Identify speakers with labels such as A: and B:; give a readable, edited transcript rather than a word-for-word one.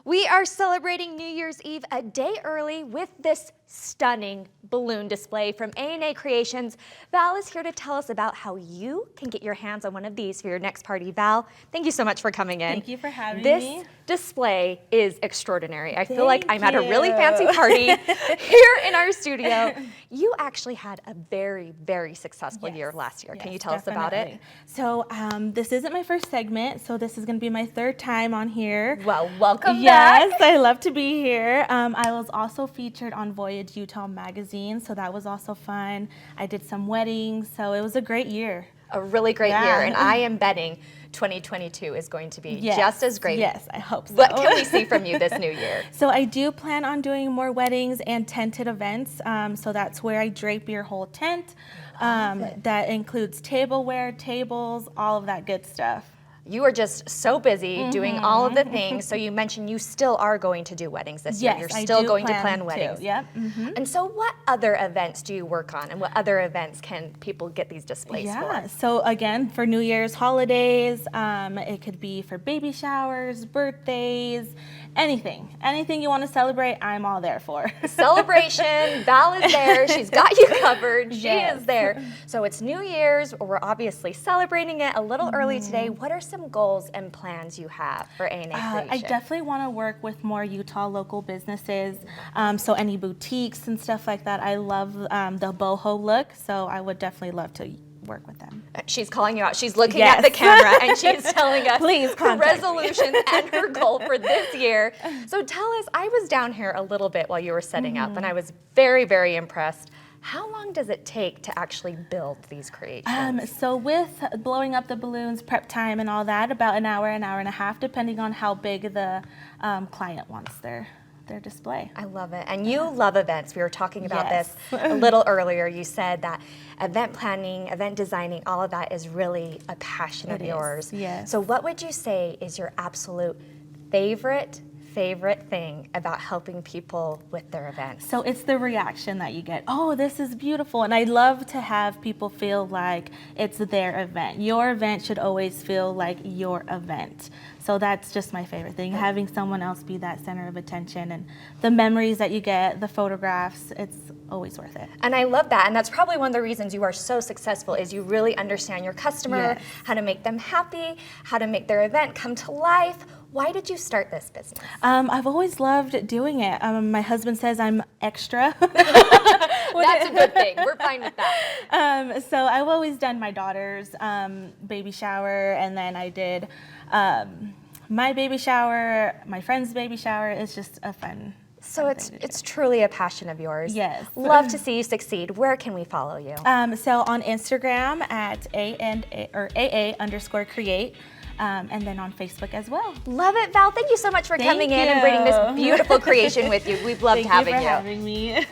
A: We are celebrating New Year's Eve a day early with this stunning balloon display from A&A Creations. Val is here to tell us about how you can get your hands on one of these for your next party. Val, thank you so much for coming in.
B: Thank you for having me.
A: This display is extraordinary. I feel like I'm at a really fancy party here in our studio. You actually had a very, very successful year last year. Can you tell us about it?
B: So this isn't my first segment, so this is going to be my third time on here.
A: Well, welcome back.
B: Yes, I love to be here. I was also featured on Voyage Utah magazine, so that was also fun. I did some weddings, so it was a great year.
A: A really great year, and I am betting 2022 is going to be just as great.
B: Yes, I hope so.
A: What can we see from you this new year?
B: So I do plan on doing more weddings and tented events. So that's where I drape your whole tent. That includes tableware, tables, all of that good stuff.
A: You are just so busy doing all of the things. So you mentioned you still are going to do weddings this year. You're still going to plan weddings.
B: Yep.
A: And so what other events do you work on, and what other events can people get these displays for?
B: So again, for New Year's holidays, it could be for baby showers, birthdays, anything you want to celebrate, I'm all there for.
A: Celebration, Val is there, she's got you covered, she is there. So it's New Year's, we're obviously celebrating it a little early today. What are some goals and plans you have for A&A Creations?
B: I definitely want to work with more Utah local businesses, so any boutiques and stuff like that. I love the boho look, so I would definitely love to work with them.
A: She's calling you out. She's looking at the camera and she's telling us her
B: contact
A: resolution and her goal for this year. So tell us, I was down here a little bit while you were setting up, and I was very, very impressed. How long does it take to actually build these creations?
B: So with blowing up the balloons, prep time and all that, about an hour and a half, depending on how big the client wants their display.
A: I love it. And you love events. We were talking about this a little earlier. You said that event planning, event designing, all of that is really a passion of yours.
B: Yes.
A: So what would you say is your absolute favorite thing about helping people with their events?
B: So it's the reaction that you get. Oh, this is beautiful. And I love to have people feel like it's their event. Your event should always feel like your event. So that's just my favorite thing, having someone else be that center of attention, and the memories that you get, the photographs, it's always worth it.
A: And I love that, and that's probably one of the reasons you are so successful, is you really understand your customer, how to make them happy, how to make their event come to life. Why did you start this business?
B: I've always loved doing it. My husband says I'm extra.
A: That's a good thing. We're fine with that.
B: So I've always done my daughter's baby shower, and then I did my baby shower, my friend's baby shower. It's just a fun.
A: So it's truly a passion of yours.
B: Yes.
A: Love to see you succeed. Where can we follow you?
B: So on Instagram at AA_create. And then on Facebook as well.
A: Love it, Val. Thank you so much for coming in and bringing this beautiful creation with you. We've loved having you.
B: Thank you for having me.